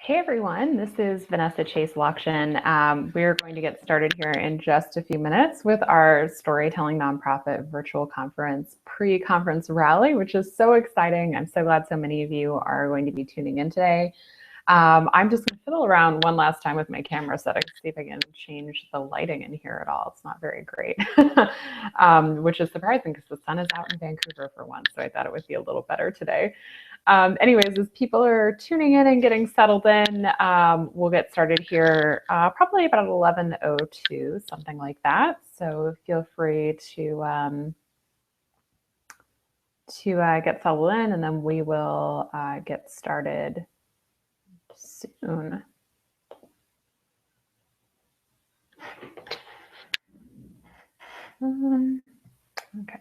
Hey everyone, this is Vanessa Chase Lockshin. We're going to get started here in just a few minutes with our Storytelling Nonprofit Virtual Conference pre-conference rally, which is so exciting. I'm so glad so many of you are going to be tuning in today. I'm just going to fiddle around one last time with my camera so that I can see if I can change the lighting in here at all. It's not very great, which is surprising because the sun is out in Vancouver for once, so I thought it would be a little better today. Anyways, as people are tuning in and getting settled in, we'll get started here probably about 11:02, something like that. So feel free to get settled in, and then we will get started soon. Okay,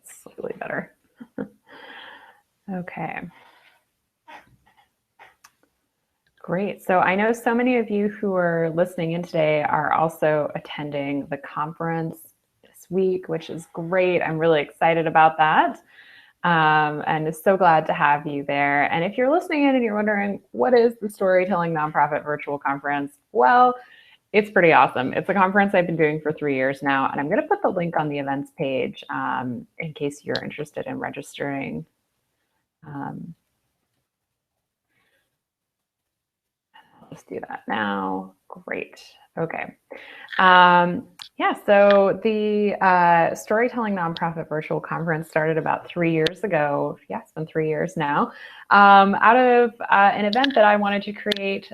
slightly better. Okay. Great. So I know so many of you who are listening in today are also attending the conference this week, which is great. I'm really excited about that. And so glad to have you there. And if you're listening in and you're wondering, what is the Storytelling Nonprofit Virtual Conference? Well, it's pretty awesome. It's a conference I've been doing for 3 years now, and I'm going to put the link on the events page in case you're interested in registering. Let's do that now. Great. Okay. Yeah, so the Storytelling Nonprofit Virtual Conference started about 3 years ago. Yeah, it's been 3 years now. Out of an event that I wanted to create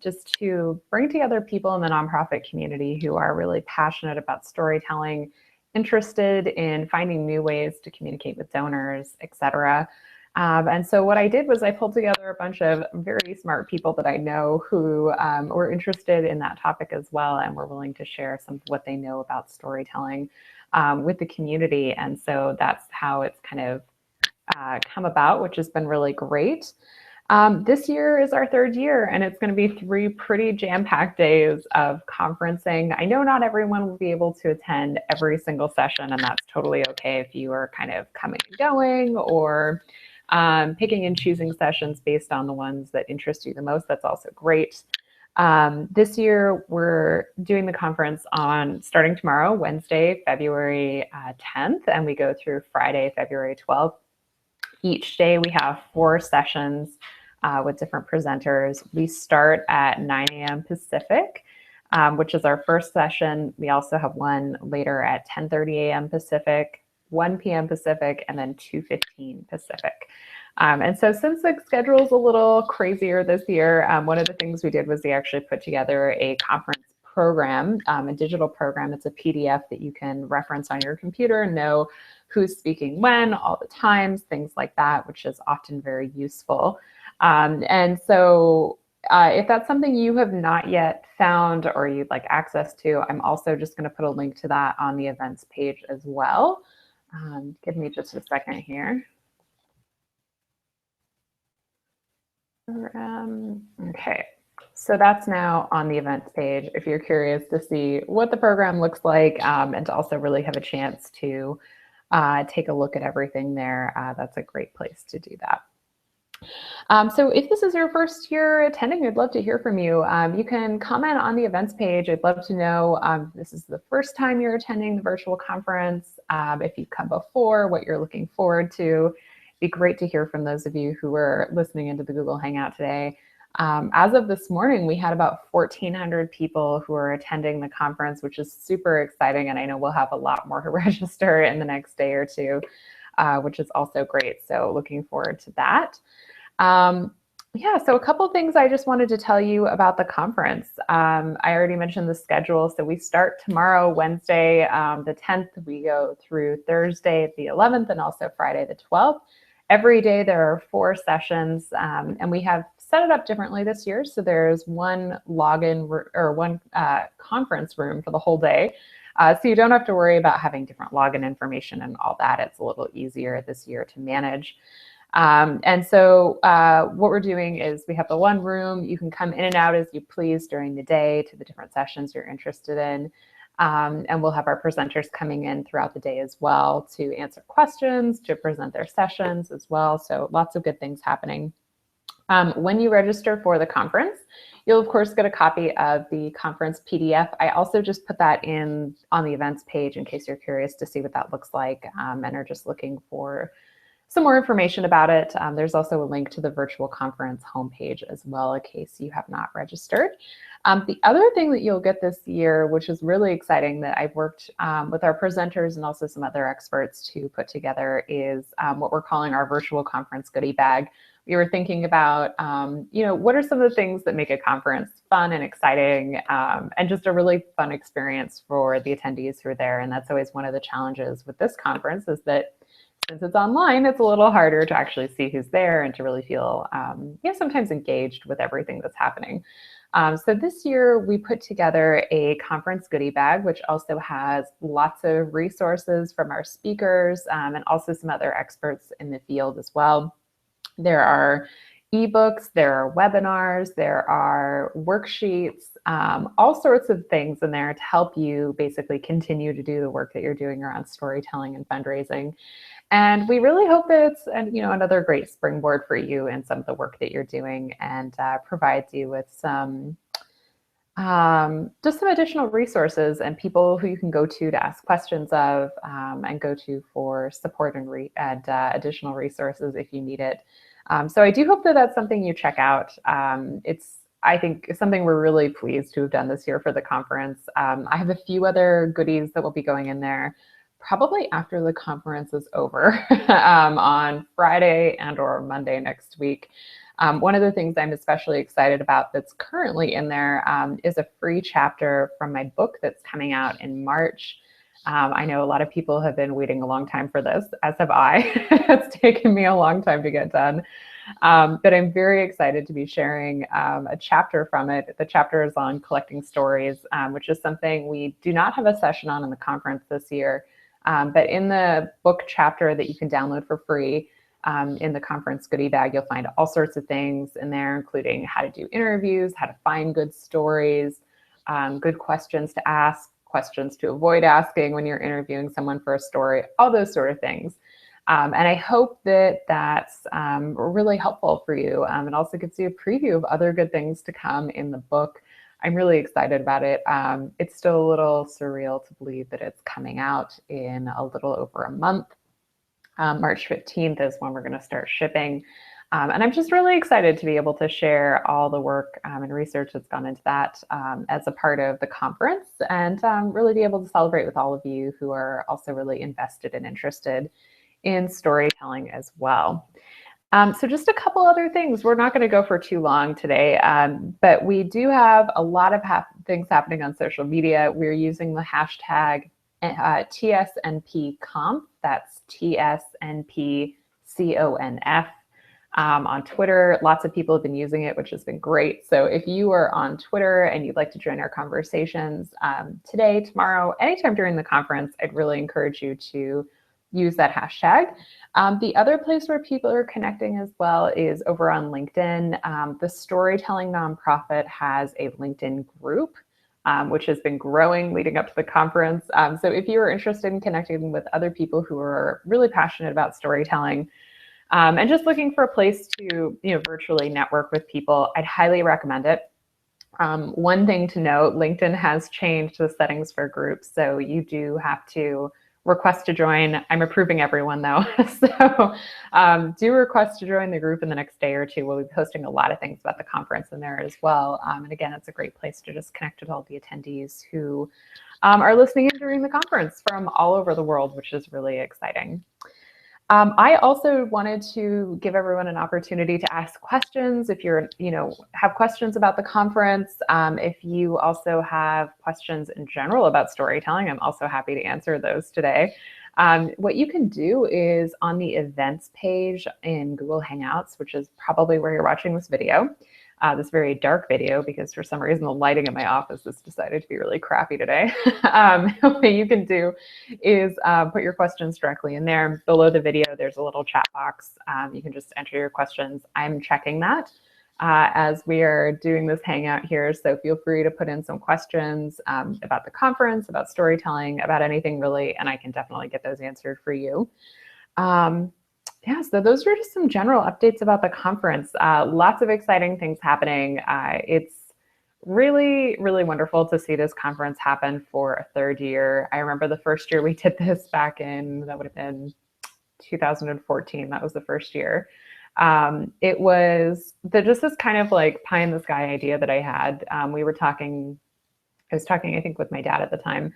just to bring together people in the nonprofit community who are really passionate about storytelling, interested in finding new ways to communicate with donors, etc. And so what I did was I pulled together a bunch of very smart people that I know who were interested in that topic as well and were willing to share some of what they know about storytelling with the community. And so that's how it's kind of come about, which has been really great. This year is our 3rd year, and it's going to be 3 pretty jam-packed days of conferencing. I know not everyone will be able to attend every single session, and that's totally okay if you are kind of coming and going or picking and choosing sessions based on the ones that interest you the most. That's also great. This year, we're doing the conference on starting tomorrow, Wednesday, February 10th, and we go through Friday, February 12th. Each day we have 4 sessions with different presenters. We start at 9 a.m. Pacific, which is our first session. We also have one later at 10:30 a.m. Pacific, 1 p.m. Pacific, and then 2:15 Pacific. And so since the schedule is a little crazier this year, one of the things we did was we actually put together a conference program, a digital program. It's a PDF that you can reference on your computer and know who's speaking when, all the times, things like that, which is often very useful. And so if that's something you have not yet found or you'd like access to, I'm also just going to put a link to that on the events page as well. Give me just a second here. Okay, so that's now on the events page if you're curious to see what the program looks like and to also really have a chance to take a look at everything there. That's a great place to do that. So if this is your first year attending, I'd love to hear from you. You can comment on the events page. I'd love to know if this is the first time you're attending the virtual conference, if you've come before, what you're looking forward to. It'd be great to hear from those of you who were listening into the Google Hangout today. As of this morning, we had about 1,400 people who are attending the conference, which is super exciting. And I know we'll have a lot more to register in the next day or two, which is also great. So looking forward to that. Yeah, so a couple things I just wanted to tell you about the conference. I already mentioned the schedule. So we start tomorrow, Wednesday, the 10th. We go through Thursday, the 11th, and also Friday, the 12th. Every day there are 4 sessions, and we have set it up differently this year. So there's one login or one conference room for the whole day. So you don't have to worry about having different login information and all that. It's a little easier this year to manage. And so what we're doing is we have the one room. You can come in and out as you please during the day to the different sessions you're interested in. And we'll have our presenters coming in throughout the day as well to answer questions, to present their sessions as well. So lots of good things happening. When you register for the conference, you'll of course get a copy of the conference PDF. I also just put that in on the events page in case you're curious to see what that looks like and are just looking for some more information about it. There's also a link to the virtual conference homepage as well in case you have not registered. The other thing that you'll get this year, which is really exciting, that I've worked with our presenters and also some other experts to put together, is what we're calling our virtual conference goodie bag. We were thinking about, what are some of the things that make a conference fun and exciting and just a really fun experience for the attendees who are there. And that's always one of the challenges with this conference, is that since it's online, it's a little harder to actually see who's there and to really feel, sometimes engaged with everything that's happening. So this year we put together a conference goodie bag, which also has lots of resources from our speakers and also some other experts in the field as well. There are ebooks, there are webinars, there are worksheets, all sorts of things in there to help you basically continue to do the work that you're doing around storytelling and fundraising. And we really hope that it's another great springboard for you in some of the work that you're doing, and provides you with some just some additional resources and people who you can go to ask questions of, and go to for support and additional resources if you need it. So I do hope that that's something you check out. I think something we're really pleased to have done this year for the conference. I have a few other goodies that will be going in there probably after the conference is over on Friday and or Monday next week. One of the things I'm especially excited about that's currently in there is a free chapter from my book that's coming out in March. I know a lot of people have been waiting a long time for this, as have I. It's taken me a long time to get done. But I'm very excited to be sharing a chapter from it. The chapter is on collecting stories, which is something we do not have a session on in the conference this year. But in the book chapter that you can download for free in the conference goodie bag, you'll find all sorts of things in there, including how to do interviews, how to find good stories, good questions to ask, questions to avoid asking when you're interviewing someone for a story, all those sort of things. And I hope that that's really helpful for you. It also gives you a preview of other good things to come in the book. I'm really excited about it. It's still a little surreal to believe that it's coming out in a little over a month. March 15th is when we're going to start shipping. And I'm just really excited to be able to share all the work and research that's gone into that as a part of the conference, and really be able to celebrate with all of you who are also really invested and interested in storytelling as well. So just a couple other things. We're not going to go for too long today, but we do have a lot of things happening on social media. We're using the hashtag TSNPConf. That's TSNPCONF. On Twitter. Lots of people have been using it, which has been great. So if you are on Twitter and you'd like to join our conversations today, tomorrow, anytime during the conference, I'd really encourage you to use that hashtag. The other place where people are connecting as well is over on LinkedIn. The Storytelling Nonprofit has a LinkedIn group, which has been growing leading up to the conference. So if you are interested in connecting with other people who are really passionate about storytelling, and just looking for a place to virtually network with people, I'd highly recommend it. One thing to note, LinkedIn has changed the settings for groups, so you do have to request to join. I'm approving everyone though, so do request to join the group in the next day or two. We'll be posting a lot of things about the conference in there as well. And again, it's a great place to just connect with all the attendees who are listening in during the conference from all over the world, which is really exciting. I also wanted to give everyone an opportunity to ask questions. If you're, have questions about the conference, if you also have questions in general about storytelling, I'm also happy to answer those today. What you can do is on the events page in Google Hangouts, which is probably where you're watching this video, this very dark video, because for some reason the lighting in my office has decided to be really crappy today. What you can do is put your questions directly in there. Below the video, there's a little chat box. You can just enter your questions. I'm checking that as we are doing this Hangout here. So feel free to put in some questions about the conference, about storytelling, about anything really, and I can definitely get those answered for you. Yeah, so those are just some general updates about the conference. Lots of exciting things happening. It's really, really wonderful to see this conference happen for a third year. I remember the first year we did this back in, that would have been 2014. That was the first year. It was just this kind of like pie in the sky idea that I had. I was talking, I think, with my dad at the time,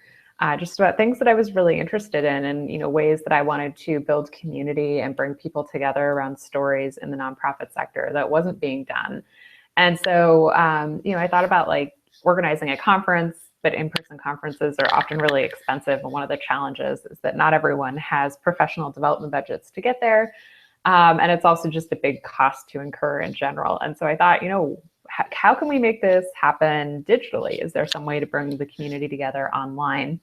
just about things that I was really interested in, and ways that I wanted to build community and bring people together around stories in the nonprofit sector that wasn't being done. And so, I thought about like organizing a conference, but in-person conferences are often really expensive. And one of the challenges is that not everyone has professional development budgets to get there. And it's also just a big cost to incur in general. And so I thought, how can we make this happen digitally? Is there some way to bring the community together online?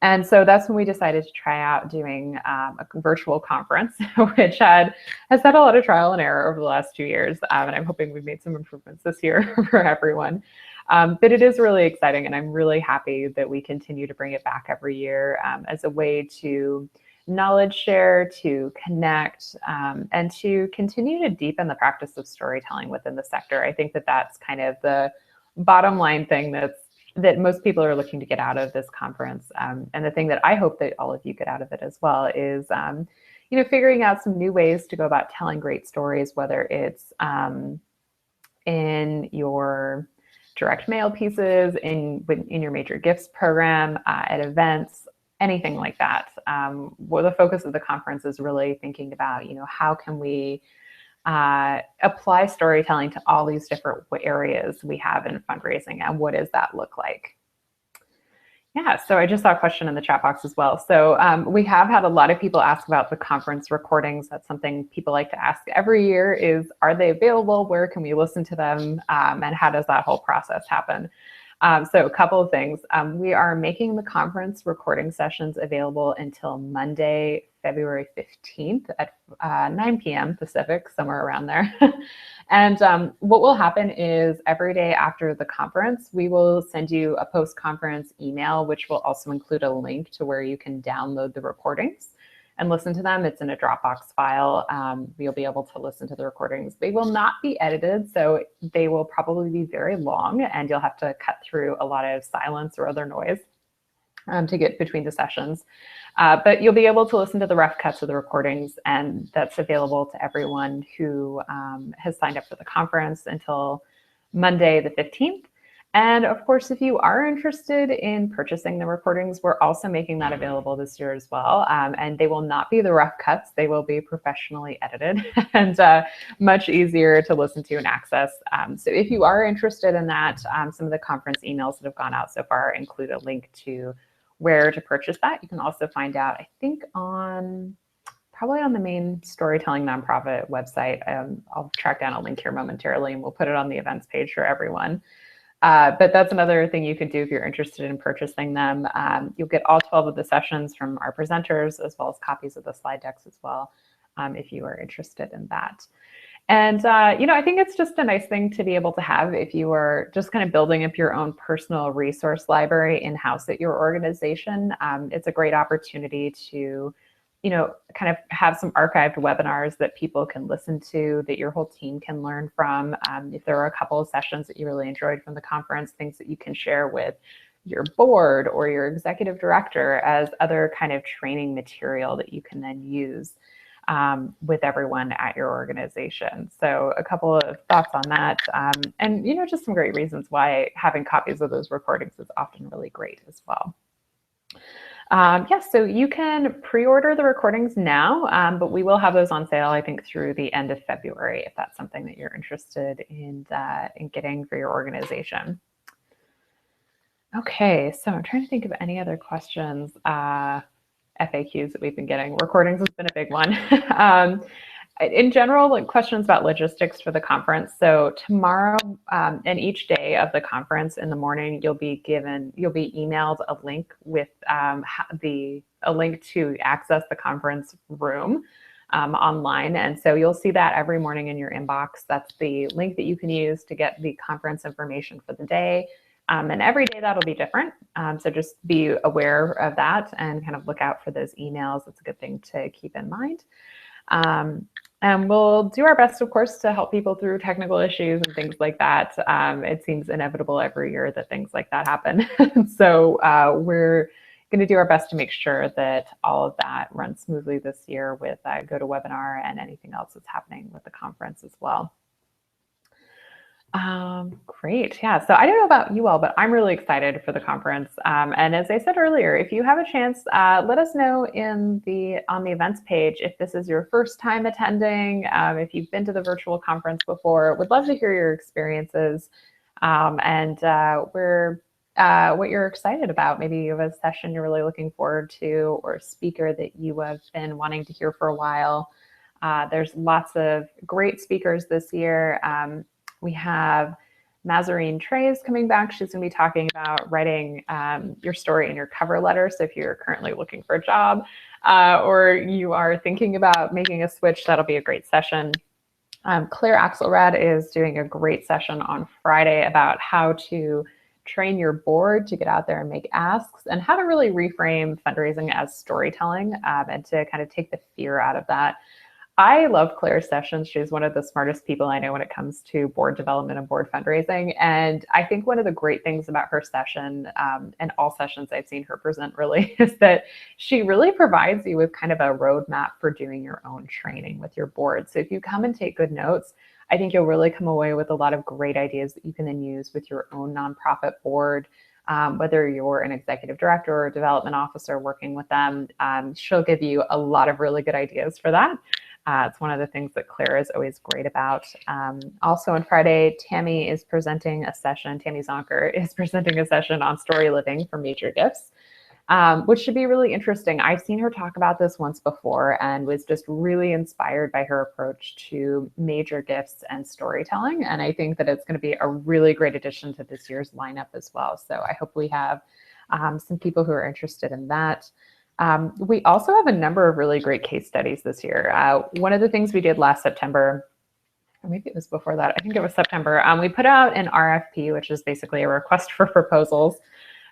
And so that's when we decided to try out doing a virtual conference, which has had a lot of trial and error over the last 2 years. And I'm hoping we've made some improvements this year for everyone. But it is really exciting, and I'm really happy that we continue to bring it back every year as a way to knowledge share, to connect, and to continue to deepen the practice of storytelling within the sector. I think that that's kind of the bottom line thing that most people are looking to get out of this conference. And the thing that I hope that all of you get out of it as well is, figuring out some new ways to go about telling great stories, whether it's in your direct mail pieces, in your major gifts program, at events, anything like that. Well, the focus of the conference is really thinking about, how can we apply storytelling to all these different areas we have in fundraising, and what does that look like? Yeah, so I just saw a question in the chat box as well. So we have had a lot of people ask about the conference recordings. That's something people like to ask every year is, are they available? Where can we listen to them? And how does that whole process happen? So a couple of things. We are making the conference recording sessions available until Monday, February 15th at 9 p.m. Pacific, somewhere around there. And what will happen is every day after the conference, we will send you a post-conference email, which will also include a link to where you can download the recordings and listen to them. It's in a Dropbox file. You'll be able to listen to the recordings. They will not be edited, so they will probably be very long, and you'll have to cut through a lot of silence or other noise to get between the sessions. But you'll be able to listen to the rough cuts of the recordings, and that's available to everyone who has signed up for the conference until Monday the 15th. And of course, if you are interested in purchasing the recordings, we're also making that available this year as well. And they will not be the rough cuts. They will be professionally edited and much easier to listen to and access. So if you are interested in that, some of the conference emails that have gone out so far include a link to where to purchase that. You can also find out, I think, probably on the main Storytelling Nonprofit website. I'll track down a link here momentarily, and we'll put it on the events page for everyone. But that's another thing you can do if you're interested in purchasing them. You'll get all 12 of the sessions from our presenters, as well as copies of the slide decks as well, if you are interested in that. And, I think it's just a nice thing to be able to have if you are just kind of building up your own personal resource library in-house at your organization. It's a great opportunity to kind of have some archived webinars that people can listen to, that your whole team can learn from. If there are a couple of sessions that you really enjoyed from the conference, things that you can share with your board or your executive director as other kind of training material that you can then use with everyone at your organization. So a couple of thoughts on that. And, just some great reasons why having copies of those recordings is often really great as well. Yes, so you can pre-order the recordings now, but we will have those on sale, I think, through the end of February, if that's something that you're interested in getting for your organization. Okay, so I'm trying to think of any other questions, FAQs that we've been getting. Recordings has been a big one. In general, questions about logistics for the conference. So tomorrow and each day of the conference in the morning, you'll be emailed a link with a link to access the conference room online. And so you'll see that every morning in your inbox. That's the link that you can use to get the conference information for the day. And every day that'll be different. So just be aware of that and kind of look out for those emails. It's a good thing to keep in mind. And we'll do our best, of course, to help people through technical issues and things like that. It seems inevitable every year that things like that happen. So we're going to do our best to make sure that all of that runs smoothly this year with GoToWebinar and anything else that's happening with the conference as well. Great. Yeah. So I don't know about you all, but I'm really excited for the conference. And as I said earlier, if you have a chance, let us know on the events page if this is your first time attending, if you've been to the virtual conference before. Would love to hear your experiences and what you're excited about. Maybe you have a session you're really looking forward to or a speaker that you have been wanting to hear for a while. There's lots of great speakers this year. We have Mazarine Trey's coming back. She's going to be talking about writing your story in your cover letter. So if you're currently looking for a job or you are thinking about making a switch, that'll be a great session. Claire Axelrad is doing a great session on Friday about how to train your board to get out there and make asks and how to really reframe fundraising as storytelling and to kind of take the fear out of that. I love Claire's sessions. She's one of the smartest people I know when it comes to board development and board fundraising. And I think one of the great things about her session and all sessions I've seen her present really is that she really provides you with kind of a roadmap for doing your own training with your board. So if you come and take good notes, I think you'll really come away with a lot of great ideas that you can then use with your own nonprofit board. Whether you're an executive director or a development officer working with them, she'll give you a lot of really good ideas for that. It's one of the things that Claire is always great about. Also on Friday, Tammy is presenting a session, Tammy Zonker is presenting a session on story living for major gifts, which should be really interesting. I've seen her talk about this once before and was just really inspired by her approach to major gifts and storytelling. And I think that it's going to be a really great addition to this year's lineup as well. So I hope we have some people who are interested in that. We also have a number of really great case studies this year. One of the things we did last September, or maybe it was before that, I think it was September, we put out an RFP, which is basically a request for proposals,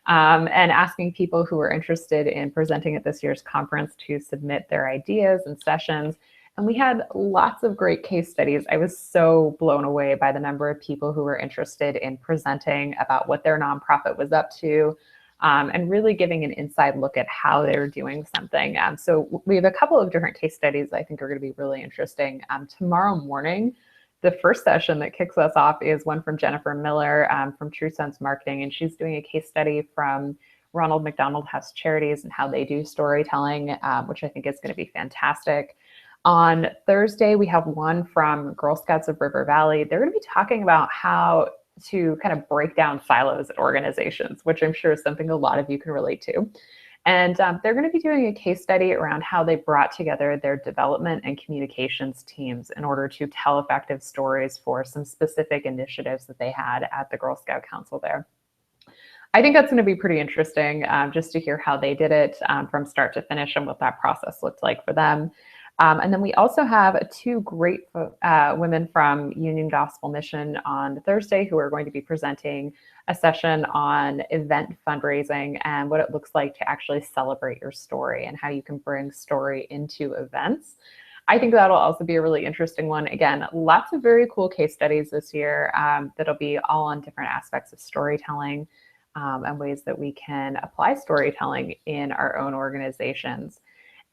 and asking people who were interested in presenting at this year's conference to submit their ideas and sessions. And we had lots of great case studies. I was so blown away by the number of people who were interested in presenting about what their nonprofit was up to, and really giving an inside look at how they're doing something. So we have a couple of different case studies I think are going to be really interesting. Tomorrow morning, the first session that kicks us off is one from Jennifer Miller from True Sense Marketing, and she's doing a case study from Ronald McDonald House Charities and how they do storytelling, which I think is going to be fantastic. On Thursday, we have one from Girl Scouts of River Valley. They're going to be talking about how to kind of break down silos at organizations, which I'm sure is something a lot of you can relate to. And they're going to be doing a case study around how they brought together their development and communications teams in order to tell effective stories for some specific initiatives that they had at the Girl Scout Council there. I think that's going to be pretty interesting just to hear how they did it from start to finish and what that process looked like for them. And then we also have two great women from Union Gospel Mission on Thursday who are going to be presenting a session on event fundraising and what it looks like to actually celebrate your story and how you can bring story into events. I think that'll also be a really interesting one. Again, lots of very cool case studies this year that'll be all on different aspects of storytelling and ways that we can apply storytelling in our own organizations.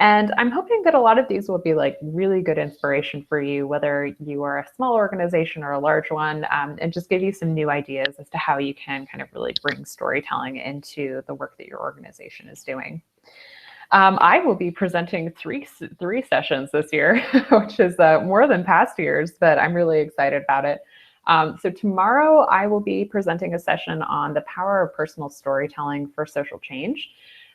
And I'm hoping that a lot of these will be like really good inspiration for you, whether you are a small organization or a large one, and just give you some new ideas as to how you can kind of really bring storytelling into the work that your organization is doing. I will be presenting three sessions this year, which is more than past years, but I'm really excited about it. So tomorrow I will be presenting a session on the power of personal storytelling for social change.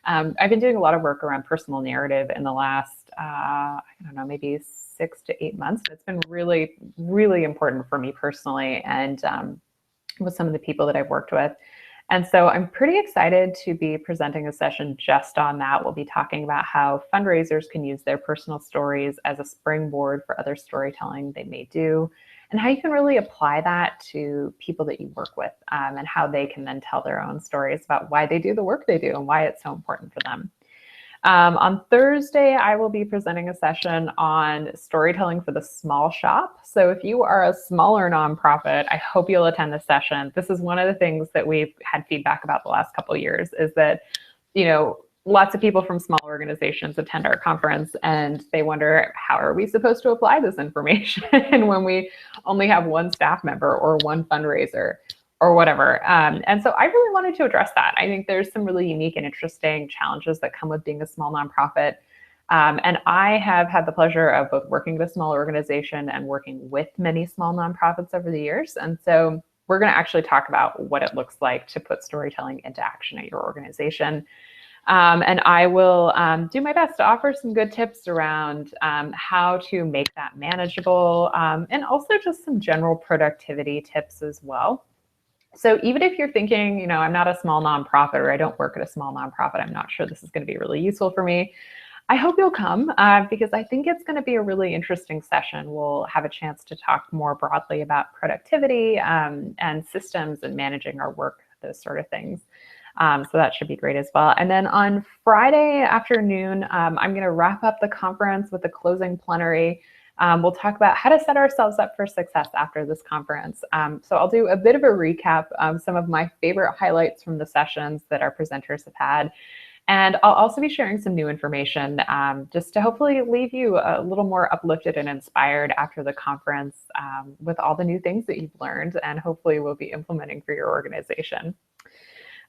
I've been doing a lot of work around personal narrative in the last, I don't know, maybe 6 to 8 months. It's been really, really important for me personally and with some of the people that I've worked with. And so I'm pretty excited to be presenting a session just on that. We'll be talking about how fundraisers can use their personal stories as a springboard for other storytelling they may do, and how you can really apply that to people that you work with and how they can then tell their own stories about why they do the work they do and why it's so important for them. On Thursday, I will be presenting a session on storytelling for the small shop. So if you are a smaller nonprofit, I hope you'll attend this session. This is one of the things that we've had feedback about the last couple of years is that, lots of people from small organizations attend our conference and they wonder, how are we supposed to apply this information when we only have one staff member or one fundraiser or whatever. And so I really wanted to address that. I think there's some really unique and interesting challenges that come with being a small nonprofit. And I have had the pleasure of both working with a small organization and working with many small nonprofits over the years. And so we're going to actually talk about what it looks like to put storytelling into action at your organization. And I will do my best to offer some good tips around how to make that manageable, and also just some general productivity tips as well. So even if you're thinking, I'm not a small nonprofit or I don't work at a small nonprofit, I'm not sure this is going to be really useful for me, I hope you'll come because I think it's going to be a really interesting session. We'll have a chance to talk more broadly about productivity and systems and managing our work, those sort of things. So that should be great as well. And then on Friday afternoon, I'm going to wrap up the conference with a closing plenary. We'll talk about how to set ourselves up for success after this conference. So I'll do a bit of a recap of some of my favorite highlights from the sessions that our presenters have had. And I'll also be sharing some new information just to hopefully leave you a little more uplifted and inspired after the conference with all the new things that you've learned and hopefully will be implementing for your organization.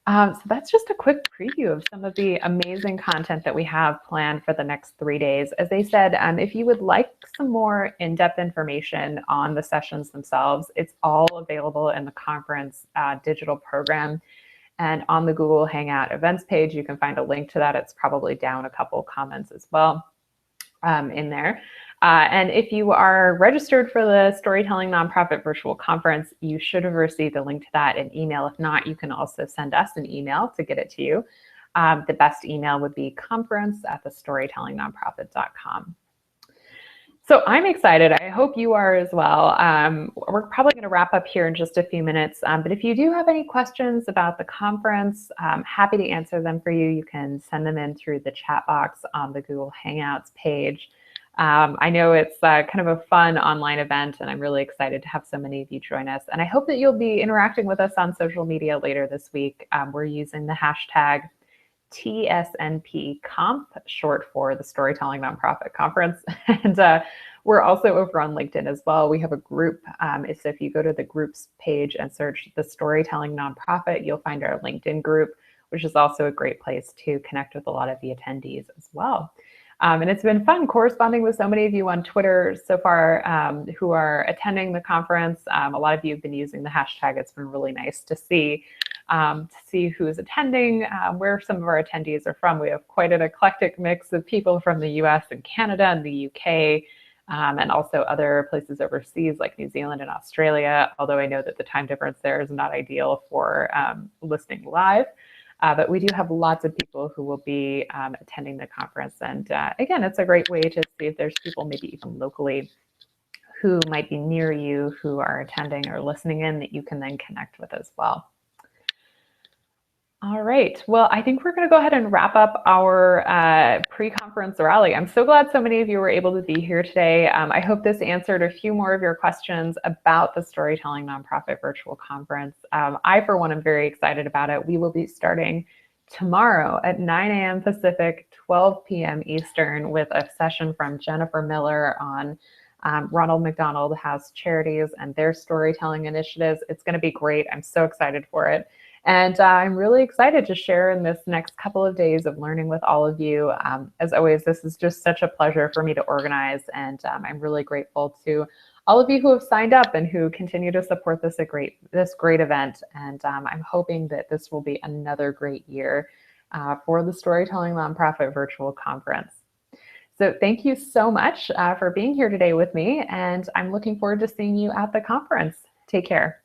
So that's just a quick preview of some of the amazing content that we have planned for the next 3 days. As I said, if you would like some more in-depth information on the sessions themselves, it's all available in the conference digital program. And on the Google Hangout events page, you can find a link to that. It's probably down a couple comments as well in there. And if you are registered for the Storytelling Nonprofit Virtual Conference, you should have received a link to that in email. If not, you can also send us an email to get it to you. The best email would be conference@thestorytellingnonprofit.com. So I'm excited. I hope you are as well. We're probably going to wrap up here in just a few minutes. But if you do have any questions about the conference, I'm happy to answer them for you. You can send them in through the chat box on the Google Hangouts page. I know it's kind of a fun online event, and I'm really excited to have so many of you join us. And I hope that you'll be interacting with us on social media later this week. We're using the hashtag TSNPConf, short for the Storytelling Nonprofit Conference. And we're also over on LinkedIn as well. We have a group. So if you go to the groups page and search the Storytelling Nonprofit, you'll find our LinkedIn group, which is also a great place to connect with a lot of the attendees as well. And it's been fun corresponding with so many of you on Twitter so far who are attending the conference. A lot of you have been using the hashtag. It's been really nice to see who's attending, where some of our attendees are from. We have quite an eclectic mix of people from the US and Canada and the UK, and also other places overseas like New Zealand and Australia, although I know that the time difference there is not ideal for listening live. But we do have lots of people who will be attending the conference. And again, it's a great way to see if there's people maybe even locally who might be near you who are attending or listening in that you can then connect with as well. All right. Well, I think we're going to go ahead and wrap up our pre-conference rally. I'm so glad so many of you were able to be here today. I hope this answered a few more of your questions about the Storytelling Nonprofit Virtual Conference. I, for one, am very excited about it. We will be starting tomorrow at 9 a.m. Pacific, 12 p.m. Eastern with a session from Jennifer Miller on Ronald McDonald House Charities and their storytelling initiatives. It's going to be great. I'm so excited for it. And I'm really excited to share in this next couple of days of learning with all of you. As always, this is just such a pleasure for me to organize, and I'm really grateful to all of you who have signed up and who continue to support this great event. And I'm hoping that this will be another great year for the Storytelling Nonprofit Virtual Conference. So thank you so much for being here today with me, and I'm looking forward to seeing you at the conference. Take care.